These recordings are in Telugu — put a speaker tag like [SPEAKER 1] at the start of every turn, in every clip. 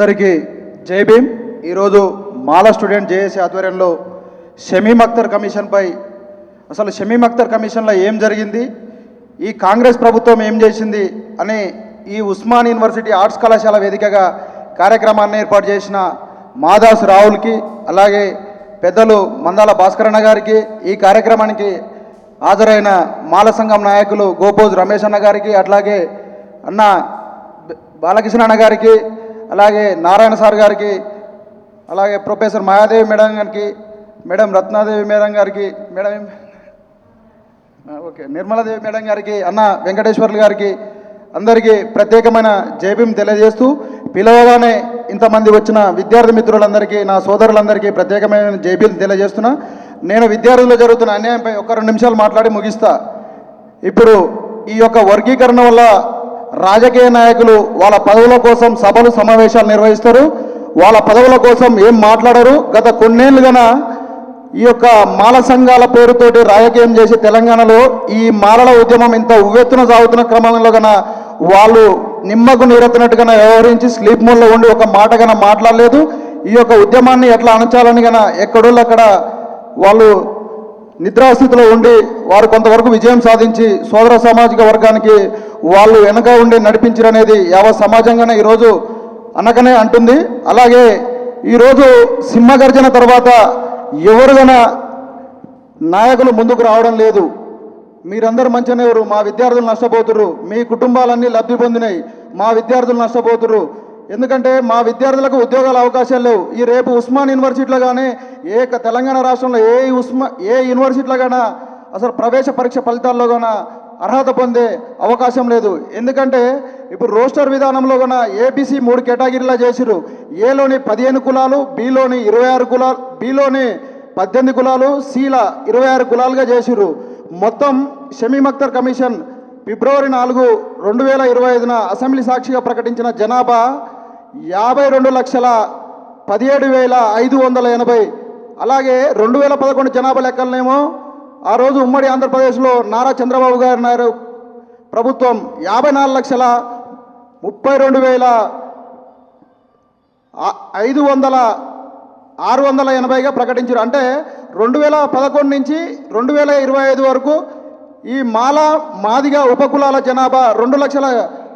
[SPEAKER 1] అందరికీ జై భీమ్. ఈరోజు మాల స్టూడెంట్ జేఏసీ ఆధ్వర్యంలో షమీం అఖ్తర్ కమిషన్పై అసలు షమీం అఖ్తర్ కమిషన్లో ఏం జరిగింది, ఈ కాంగ్రెస్ ప్రభుత్వం ఏం చేసింది అని ఈ ఉస్మాన్ యూనివర్సిటీ ఆర్ట్స్ కళాశాల వేదికగా కార్యక్రమాన్ని ఏర్పాటు చేసిన మాదాసు రావుల్కి, అలాగే పెద్దలు మందాల భాస్కరన్న గారికి, ఈ కార్యక్రమానికి హాజరైన మాల సంఘం నాయకులు గోపోజు రమేష్ అన్న గారికి, అట్లాగే అన్న బాలకృష్ణ అన్న గారికి, అలాగే నారాయణ సార్ గారికి, అలాగే ప్రొఫెసర్ మాయాదేవి మేడం గారికి, మేడం రత్నాదేవి మేడం గారికి, మేడం నిర్మలాదేవి మేడం గారికి, అన్న వెంకటేశ్వర్లు గారికి, అందరికీ ప్రత్యేకమైన జైభీం తెలియజేస్తూ, పిలవగానే ఇంతమంది వచ్చిన విద్యార్థి మిత్రులందరికీ, నా సోదరులందరికీ ప్రత్యేకమైన జైభీం తెలియజేస్తున్నా. నేను విద్యార్థుల్లో జరుగుతున్న అన్యాయంపై ఒక 2 నిమిషాలు మాట్లాడి ముగిస్తా. ఇప్పుడు ఈ యొక్క వర్గీకరణ వల్ల రాజకీయ నాయకులు వాళ్ళ పదవుల కోసం సభలు సమావేశాలు నిర్వహిస్తారు, వాళ్ళ పదవుల కోసం ఏం మాట్లాడరు. గత కొన్నేళ్లుగా ఈ యొక్క మాల సంఘాల పేరుతోటి రాజకీయం చేసి తెలంగాణలో ఈ మాలల ఉద్యమం ఇంత ఉవ్వెత్తున సాగుతున్న క్రమంలో గన వాళ్ళు నిమ్మకు నీరెత్తినట్టుగా వ్యవహరించి స్లీప్ మోడ్లో ఉండి ఒక మాట గన మాట్లాడలేదు. ఈ యొక్క ఉద్యమాన్ని ఎట్లా అణచాలని గన ఎక్కడోళ్ళు అక్కడ వాళ్ళు నిద్రాస్థితిలో ఉండి వారు కొంతవరకు విజయం సాధించి సోదర సామాజిక వర్గానికి వాళ్ళు వెనక ఉండి నడిపించారనేది యావత్ సమాజంగానే ఈరోజు అనకనే అంటుంది. అలాగే ఈరోజు సింహగర్జన తర్వాత ఎవరుగన నాయకులు ముందుకు రావడం లేదు. మీరందరూ మంచిగానే ఎవరు, మా విద్యార్థులు నష్టపోతుర్రు, మీ కుటుంబాలన్నీ లబ్ధి పొందినాయి, మా విద్యార్థులు నష్టపోతుర్రు. ఎందుకంటే మా విద్యార్థులకు ఉద్యోగాల అవకాశాలు లేవు. ఈ రేపు ఉస్మాన్ యూనివర్సిటీలో కానీ తెలంగాణ రాష్ట్రంలో ఏ యూనివర్సిటీలో కానీ అసలు ప్రవేశ పరీక్ష ఫలితాల్లో కానీ అర్హత పొందే అవకాశం లేదు. ఎందుకంటే ఇప్పుడు రోస్టర్ విధానంలో కూడా ఏబీసీ 3 కేటగిరీలా చేసిరు. ఏలోని 15 కులాలు, బిలోని 26 కులాలు, బిలోని 18 కులాలు, సిలా 26 కులాలుగా చేసిరు. మొత్తం షమీం అఖ్తర్ కమిషన్ ఫిబ్రవరి 4, 2025 అసెంబ్లీ సాక్షిగా ప్రకటించిన జనాభా 52,17,580. అలాగే 2011 జనాభా లెక్కలనేమో ఆ రోజు ఉమ్మడి ఆంధ్రప్రదేశ్లో నారా చంద్రబాబు గారు ప్రభుత్వం 54,32,680గా ప్రకటించారు. అంటే 2011 నుంచి 2025 వరకు ఈ మాదిగా ఉపకులాల జనాభా 2 లక్షల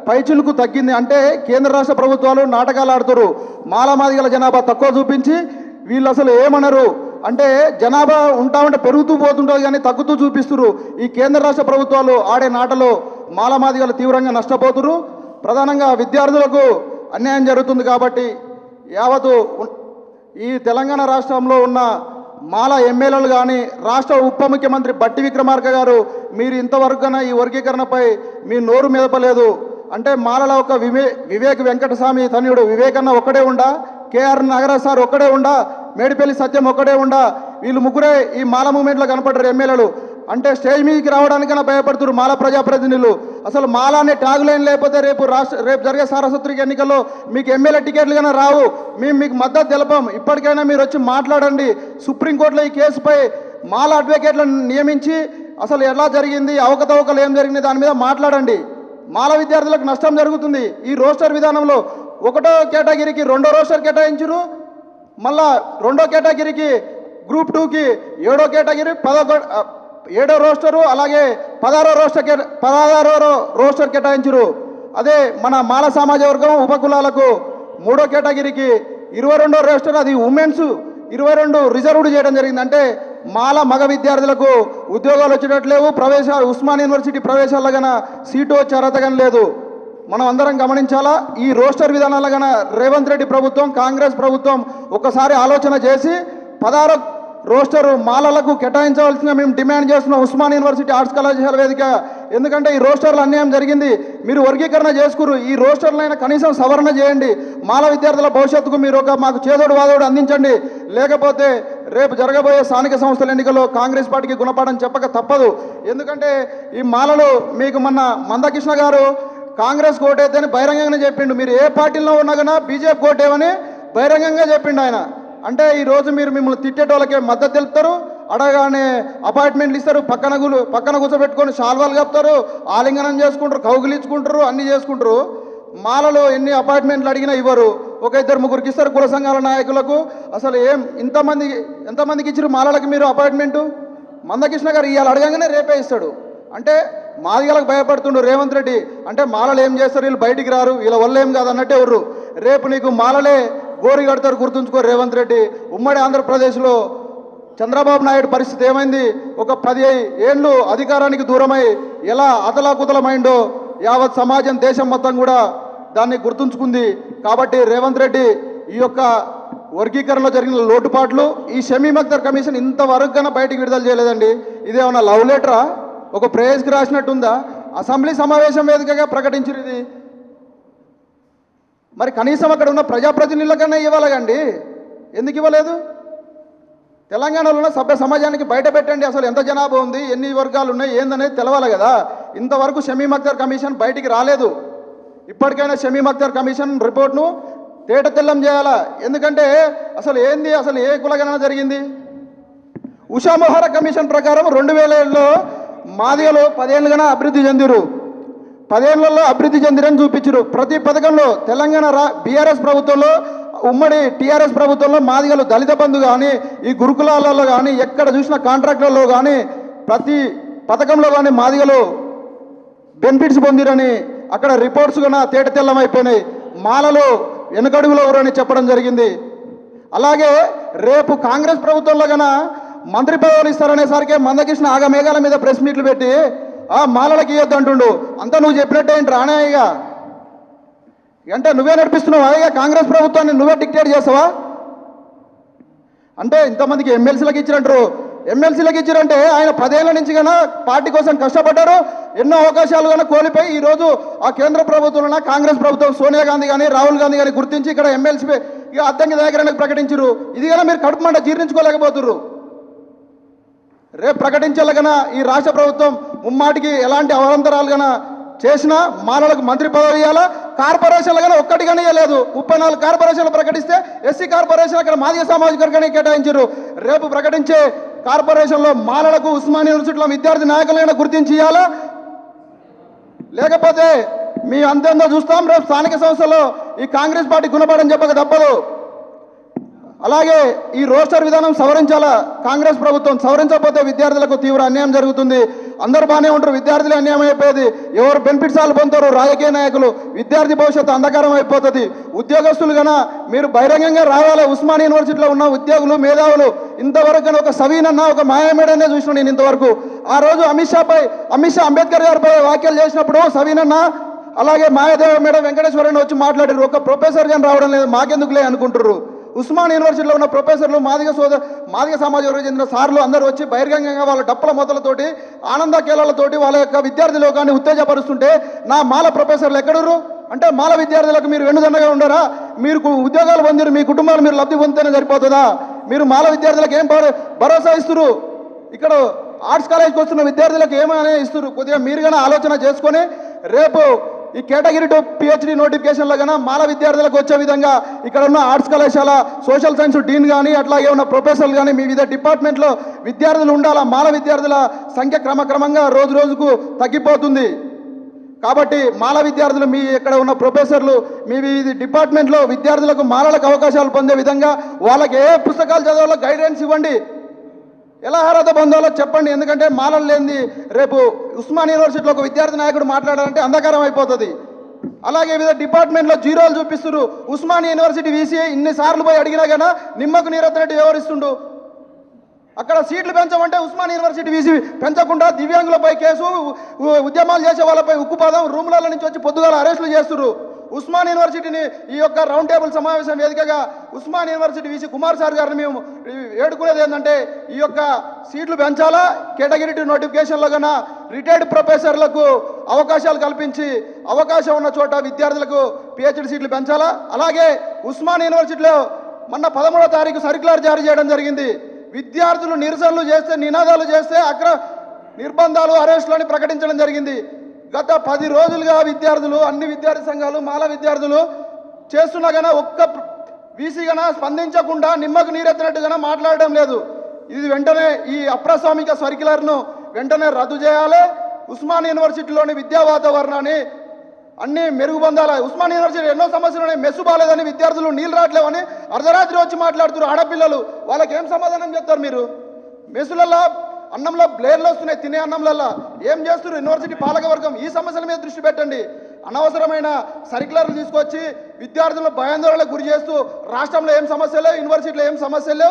[SPEAKER 1] పైచులకు తగ్గింది. అంటే కేంద్ర రాష్ట్ర ప్రభుత్వాలు నాటకాలు ఆడుతారు. మాదిగల జనాభా తక్కువ చూపించి వీళ్ళు అసలు ఏమనరు అంటే జనాభా ఉంటామంటే పెరుగుతూ పోతుంటుంది కానీ తగ్గుతూ చూపిస్తున్నారు. ఈ కేంద్ర రాష్ట్ర ప్రభుత్వాలు ఆడే నాటలో మాదిగలు తీవ్రంగా నష్టపోతున్నారు. ప్రధానంగా విద్యార్థులకు అన్యాయం జరుగుతుంది. కాబట్టి యావత్తు ఈ తెలంగాణ రాష్ట్రంలో ఉన్న మాల ఎమ్మెల్యేలు కానీ రాష్ట్ర ఉప ముఖ్యమంత్రి బట్టి విక్రమార్క గారు మీరు ఇంతవరకున ఈ వర్గీకరణపై మీ నోరు మెదపలేదు. అంటే మాలల ఒక వివేక్ వెంకటస్వామి తనయుడు వివేకన్న ఒక్కడే ఉండా, కేఆర్ నాగరాజ్ సార్ ఒక్కడే ఉండా, మేడిపల్లి సత్యం ఒక్కడే ఉండా, వీళ్ళు ముగ్గురే ఈ మాల మూమెంట్లో కనపడ్డారు ఎమ్మెల్యేలు. అంటే స్టేజ్ మీదకి రావడానికైనా భయపడుతున్నారు మాల ప్రజాప్రతినిధులు. అసలు మాల అనే ట్యాగ్ లైన్ లేకపోతే రేపు జరిగే సార్వత్రిక ఎన్నికల్లో మీకు ఎమ్మెల్యే టికెట్లు కన్నా రావు. మేము మీకు మద్దతు తెలపం. ఇప్పటికైనా మీరు వచ్చి మాట్లాడండి. సుప్రీంకోర్టులో ఈ కేసుపై మాల అడ్వకేట్లను నియమించి అసలు ఎలా జరిగింది, అవకతవకలు ఏం జరిగింది దాని మీద మాట్లాడండి. మాల విద్యార్థులకు నష్టం జరుగుతుంది. ఈ రోస్టర్ విధానంలో 1వ కేటగిరీకి 2వ రోస్టర్ కేటాయించరు, మళ్ళా 2వ కేటగిరీకి గ్రూప్ 2కి 7వ కేటగిరీ 7వ రోస్టరు, అలాగే 16వ రోస్టర్ కేటాయించరు. అదే మన మాల సమాజ వర్గం ఉపకులాలకు 3వ కేటగిరీకి 22వ రోస్టర్, అది ఉమెన్స్ 22 రిజర్వ్డ్ చేయడం జరిగింది. అంటే మాల మగ విద్యార్థులకు ఉద్యోగాలు వచ్చేటట్లేవు, ఉస్మాన్ యూనివర్సిటీ ప్రవేశాల్లో కన్నా సీటు వచ్చే అర్హత కానీ లేదు. మనం అందరం గమనించాలా. ఈ రోస్టర్ విధానాల కన్నా రేవంత్ రెడ్డి ప్రభుత్వం, కాంగ్రెస్ ప్రభుత్వం ఒక్కసారి ఆలోచన చేసి 16వ రోస్టరు మాలలకు కేటాయించవలసిన మేము డిమాండ్ చేస్తున్నాం ఉస్మాన్ యూనివర్సిటీ ఆర్ట్స్ కళాశాల వేదిక. ఎందుకంటే ఈ రోస్టర్లు అన్యాయం జరిగింది. మీరు వర్గీకరణ చేసుకురు, ఈ రోస్టర్లైనా కనీసం సవరణ చేయండి. మాల విద్యార్థుల భవిష్యత్తుకు మీరు మాకు చేదోడు వాదోడు అందించండి. లేకపోతే రేపు జరగబోయే స్థానిక సంస్థల ఎన్నికల్లో కాంగ్రెస్ పార్టీకి గుణపాఠం చెప్పక తప్పదు. ఎందుకంటే ఈ మాలలు మీకు మొన్న మందకృష్ణ గారు కాంగ్రెస్ కోటేద్దని బహిరంగంగానే చెప్పిండు. మీరు ఏ పార్టీలో ఉన్నా కన్నా బీజేపీ కోటేవని బహిరంగంగా చెప్పిండు ఆయన. అంటే ఈరోజు మీరు మిమ్మల్ని తిట్టేటోళ్ళకే మద్దతు తెలుపుతారు, అడగానే అపాయింట్మెంట్లు ఇస్తారు, పక్కన కూర్చోబెట్టుకొని శాల్వాలు కప్తారు, ఆలింగనం చేసుకుంటారు, కౌగిలించుకుంటారు, అన్నీ చేసుకుంటారు. మాలలో ఎన్ని అపాయింట్మెంట్లు అడిగినా ఇవ్వరు. ఒక ఇద్దరు ముగ్గురికి ఇస్తారు కుల సంఘాల నాయకులకు. అసలు ఎంతమందికి ఇచ్చారు మాలలకు మీరు అపాయింట్మెంటు? మందకృష్ణ గారు ఇవాళ అడగంగానే రేపే ఇస్తాడు. అంటే మాదిగలకు భయపడుతుండు రేవంత్ రెడ్డి. అంటే మాలలు ఏం చేస్తారు, వీళ్ళు బయటికి రారు, వీళ్ళ వల్ల ఏం కాదు అన్నట్టే ఉర్రు. రేపు నీకు మాలలే గోరి కడతారు, గుర్తుంచుకో రేవంత్ రెడ్డి. ఉమ్మడి ఆంధ్రప్రదేశ్లో చంద్రబాబు నాయుడు పరిస్థితి ఏమైంది? ఒక 10 ఏళ్ళు అధికారానికి దూరమై ఎలా అతలాకుతలమైందో యావత్ సమాజం, దేశం మొత్తం కూడా దాన్ని గుర్తుంచుకుంది. కాబట్టి రేవంత్ రెడ్డి ఈ యొక్క వర్గీకరణలో జరిగిన లోటుపాట్లు ఈ షమీమ్ అఖ్తర్ కమిషన్ ఇంతవరకు కన్నా బయటికి విడుదల చేయలేదండి. ఇదేమన్నా లవ్ లెటరా, ఒక ప్రేయస్కి రాసినట్టుందా? అసెంబ్లీ సమావేశం వేదికగా ప్రకటించారు ఇది. మరి కనీసం అక్కడ ఉన్న ప్రజాప్రతినిధులకన్నా ఇవ్వాలండి, ఎందుకు ఇవ్వలేదు? తెలంగాణలో ఉన్న సభ్య సమాజానికి బయట పెట్టండి, అసలు ఎంత జనాభా ఉంది, ఎన్ని వర్గాలు ఉన్నాయి, ఏందనేది తెలవాలి కదా. ఇంతవరకు షమీమ్ అఖ్తర్ కమిషన్ బయటికి రాలేదు. ఇప్పటికైనా షమీమ్ అఖ్తర్ కమిషన్ రిపోర్ట్ను తేట తెల్లం చేయాలా. ఎందుకంటే అసలు ఏంది, అసలు ఏ కులగణన జరిగింది? ఉషా మొహరా కమిషన్ ప్రకారం 2007లో మాదిగలు 10 ఏళ్ళుగానే అభివృద్ధి చెందిరు, 10 ఏళ్లలో అభివృద్ధి చెందిరని చూపించారు. ప్రతి పథకంలో తెలంగాణ బీఆర్ఎస్ ప్రభుత్వంలో, ఉమ్మడి టీఆర్ఎస్ ప్రభుత్వంలో మాదిగలు దళిత బంధు కానీ, ఈ గురుకులాలలో కానీ, ఎక్కడ చూసిన కాంట్రాక్టులలో కానీ, ప్రతి పథకంలో కానీ మాదిగలు బెనిఫిట్స్ పొందిరని అక్కడ రిపోర్ట్స్ కూడా తేట తెల్లమైపోయినాయి. మాలలు వెనుకడుగులో ఊరని చెప్పడం జరిగింది. అలాగే రేపు కాంగ్రెస్ ప్రభుత్వంలో కన్నా మంత్రి పదవులు ఇస్తారనేసరికి మందకృష్ణ ఆగమేఘాల మీద ప్రెస్ మీట్లు పెట్టి మాలలకి ఇవ్వద్దు అంటుండు. అంతా నువ్వు చెప్పినట్టే ఏంటి రానాయిగా? అంటే నువ్వే నడిపిస్తున్నావు అయ్యా కాంగ్రెస్ ప్రభుత్వాన్ని, నువ్వే డిక్టేట్ చేస్తావా? అంటే ఇంతమందికి ఎమ్మెల్సీలకు ఇచ్చిరంటారు. ఎమ్మెల్సీలకు ఇచ్చారంటే ఆయన 10 ఏళ్ల నుంచి కన్నా పార్టీ కోసం కష్టపడ్డారు, ఎన్నో అవకాశాలు కన్నా కోల్పోయి ఈరోజు ఆ కేంద్ర ప్రభుత్వంలో కాంగ్రెస్ ప్రభుత్వం సోనియా గాంధీ కానీ రాహుల్ గాంధీ కానీ గుర్తించి ఇక్కడ ఎమ్మెల్సీ ఇక అద్దంకి దగ్గర ప్రకటించారు. ఇది కన్నా మీరు కడుపు మంట జీర్ణించుకోలేకపోతున్నారు. రేపు ప్రకటించాలి కన్నా ఈ రాష్ట్ర ప్రభుత్వం ముమ్మాటికి ఎలాంటి అవాంతరాలు కన్నా చేసినా మాలలకు మంత్రి పదవి ఇవ్వాలా. కార్పొరేషన్లు కానీ ఒక్కటి కానీ ఇవ్వలేదు. 34 కార్పొరేషన్లు ప్రకటిస్తే ఎస్సీ కార్పొరేషన్ అక్కడ మాదిగ సామాజిక వర్గానికి కేటాయించారు. రేపు ప్రకటించే కార్పొరేషన్లో మాలలకు ఉస్మానియా యూనివర్సిటీలో విద్యార్థి నాయకులైనా గుర్తించి ఇవ్వాలా, లేకపోతే మీ అంతేందో చూస్తాం. రేపు స్థానిక సంస్థల్లో ఈ కాంగ్రెస్ పార్టీ గుణపడని చెప్పక తప్పదు. అలాగే ఈ రోస్టర్ విధానం సవరించాలా కాంగ్రెస్ ప్రభుత్వం. సవరించకపోతే విద్యార్థులకు తీవ్ర అన్యాయం జరుగుతుంది. అందరూ బాగానే ఉంటారు, విద్యార్థులు అన్యాయం అయిపోయేది. ఎవరు బెనిఫిట్స్ వాళ్ళు పొందుతారు? రాజకీయ నాయకులు. విద్యార్థి భవిష్యత్తు అంధకారం అయిపోతుంది. ఉద్యోగస్తులు కన్నా మీరు బహిరంగంగా రావాలి. ఉస్మానియా యూనివర్సిటీలో ఉన్న ఉద్యోగులు, మేధావులు ఇంతవరకు ఒక సవీనన్న, ఒక మాయామేడనే చూసిన నేను ఇంతవరకు. ఆ రోజు అమిత్ షా అంబేద్కర్ గారిపై వ్యాఖ్యలు చేసినప్పుడు సవీనన్న అలాగే మాయాదేవ మేడం వెంకటేశ్వరరావు వచ్చి మాట్లాడారు. ఒక ప్రొఫెసర్ కానీ రావడం లేదు, మాకెందుకులే అనుకుంటారు. ఉస్మానియా యూనివర్సిటీలో ఉన్న ప్రొఫెసర్లు, మాదిగ సమాజంలో చెందిన సార్లు అందరూ వచ్చి బహిరంగంగా వాళ్ళ డప్పుల మొదలతోటి, ఆనంద కేలాలతోటి వాళ్ళ యొక్క విద్యార్థి లోకాన్ని ఉత్తేజపరుస్తుంటే నా మాల ప్రొఫెసర్లు ఎక్కడురు? అంటే మాల విద్యార్థులకు మీరు వెన్నుదన్నగా ఉండరా? మీరు ఉద్యోగాలు పొందిరు, మీ కుటుంబాలు మీరు లబ్ధి పొందితేనే సరిపోతుందా? మీరు మాల విద్యార్థులకు ఏం భరోసా ఇస్తున్నారు? ఇక్కడ ఆర్ట్స్ కాలేజ్కి వస్తున్న విద్యార్థులకు ఏమైనా ఇస్తున్నారు? కొద్దిగా మీరు కానీ ఆలోచన చేసుకొని రేపు ఈ కేటగిరీ టు పిహెచ్డి నోటిఫికేషన్లో కన్నా మాల విద్యార్థులకు వచ్చే విధంగా ఇక్కడ ఉన్న ఆర్ట్స్ కళాశాల, సోషల్ సైన్స్ డీన్ కానీ, అట్లాగే ఉన్న ప్రొఫెసర్లు కానీ, మీ వివిధ డిపార్ట్మెంట్లో విద్యార్థులు ఉండాలా. మాల విద్యార్థుల సంఖ్య క్రమక్రమంగా రోజు రోజుకు తగ్గిపోతుంది. కాబట్టి మాల విద్యార్థులు, మీ ఇక్కడ ఉన్న ప్రొఫెసర్లు, మీ వివిధ డిపార్ట్మెంట్లో విద్యార్థులకు మాలలకు అవకాశాలు పొందే విధంగా వాళ్ళకి ఏ పుస్తకాలు చదవాలో గైడెన్స్ ఇవ్వండి. ఎలా అర్హత పొందాలో చెప్పండి. ఎందుకంటే మాలలు లేనిది రేపు ఉస్మానియా యూనివర్సిటీలో ఒక విద్యార్థి నాయకుడు మాట్లాడాలంటే అంధకారం అయిపోతుంది. అలాగే వివిధ డిపార్ట్మెంట్లో జీరోలు చూపిస్తున్నారు. ఉస్మానియా యూనివర్సిటీ వీసీ ఇన్నిసార్లు పోయి అడిగినా కానీ నిమ్మకు నీరెత్తినట్టు వ్యవహరిస్తుండు. అక్కడ సీట్లు పెంచమంటే ఉస్మానియా యూనివర్సిటీ వీసీ పెంచకుండా దివ్యాంగులపై కేసు, ఉద్యమాలు చేసే వాళ్ళపై ఉక్కుపాదం, రూముల నుంచి వచ్చి పొద్దుగాల అరెస్టులు చేస్తున్నారు. ఉస్మానియా యూనివర్సిటీని ఈ యొక్క రౌండ్ టేబుల్ సమావేశం వేదికగా Osmania university VC Kumar sir గారిని మేము వేడుకునేది ఏంటంటే ఈ యొక్క సీట్లు పెంచాలా. కేటగిరీ టు నోటిఫికేషన్లో కన్నా రిటైర్డ్ ప్రొఫెసర్లకు అవకాశాలు కల్పించి అవకాశం ఉన్న చోట విద్యార్థులకు పిహెచ్డి సీట్లు పెంచాలా. అలాగే ఉస్మానియా యూనివర్సిటీలో మొన్న 13వ తారీఖు సర్క్యులర్ జారీ చేయడం జరిగింది. విద్యార్థులు నిరసనలు చేస్తే, నినాదాలు చేస్తే నిర్బంధాలు, అరెస్టులని ప్రకటించడం జరిగింది. గత 10 రోజులుగా విద్యార్థులు, అన్ని విద్యార్థి సంఘాలు, మాల విద్యార్థులు చేస్తున్నా కానీ ఒక్క వీసీ గన స్పందించకుండా నిమ్మకు నీరెత్తినట్టుగా మాట్లాడడం లేదు. ఇది వెంటనే ఈ అప్రస్వామిక సర్క్యులర్ను వెంటనే రద్దు చేయాలి. ఉస్మానియా యూనివర్సిటీలోని విద్యా వాతావరణాన్ని అన్ని మెరుగుపొందాల. ఉస్మానియా యూనివర్సిటీ ఎన్నో సమస్యలు ఉన్నాయి, మెస్సు బాలేదని, విద్యార్థులు నీళ్ళు రావట్లేవని అర్ధరాత్రి వచ్చి మాట్లాడుతున్నారు ఆడపిల్లలు. వాళ్ళకి ఏం సమాధానం చెప్తారు మీరు? మెస్సులలో అన్నంలో బ్లేర్లు వస్తున్నాయి, తినే అన్నంలల్లో ఏం చేస్తున్నారు యూనివర్సిటీ పాలకవర్గం? ఈ సమస్యల మీద దృష్టి పెట్టండి. అనవసరమైన సర్క్యులర్లు తీసుకొచ్చి విద్యార్థులను భయాందోళనకు గురి చేస్తూ రాష్ట్రంలో ఏం సమస్యలు, యూనివర్సిటీలో ఏం సమస్యలు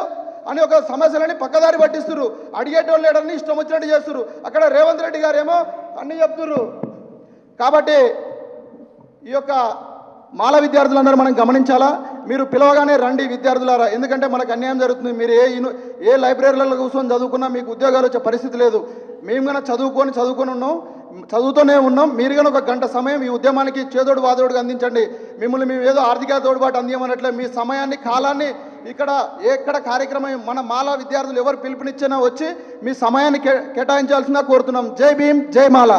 [SPEAKER 1] అని ఒక సమస్యలని పక్కదారి పట్టిస్తున్నారు. అడిగేటోళ్ళు లేడని ఇష్టం వచ్చినట్టు చేస్తున్నారు. అక్కడ రేవంత్ రెడ్డి గారు ఏమో అన్నీ చెప్తున్నారు. కాబట్టి ఈ యొక్క మాల విద్యార్థులందరూ మనం గమనించాలా. మీరు పిలవగానే రండి విద్యార్థులారా, ఎందుకంటే మనకు అన్యాయం జరుగుతుంది. మీరు ఏ లైబ్రరీలలో కూర్చొని చదువుకున్నా మీకు ఉద్యోగాలు వచ్చే పరిస్థితి లేదు. మేము కన్నా చదువుకొని ఉన్నాం, చదువుతూనే ఉన్నాం. మీరు కానీ ఒక గంట సమయం ఈ ఉద్యమానికి చేదోడు వాదోడుగా అందించండి. మిమ్మల్ని మేము ఏదో ఆర్థిక తోడుబాటు అందించమన్నట్లే మీ సమయాన్ని, కాలాన్ని ఇక్కడ ఎక్కడ కార్యక్రమం మన మాల విద్యార్థులు ఎవరు పిలుపునిచ్చినా వచ్చి మీ సమయాన్ని కేటాయించాల్సిందిగా కోరుతున్నాం. జై భీమ్, జై మాల.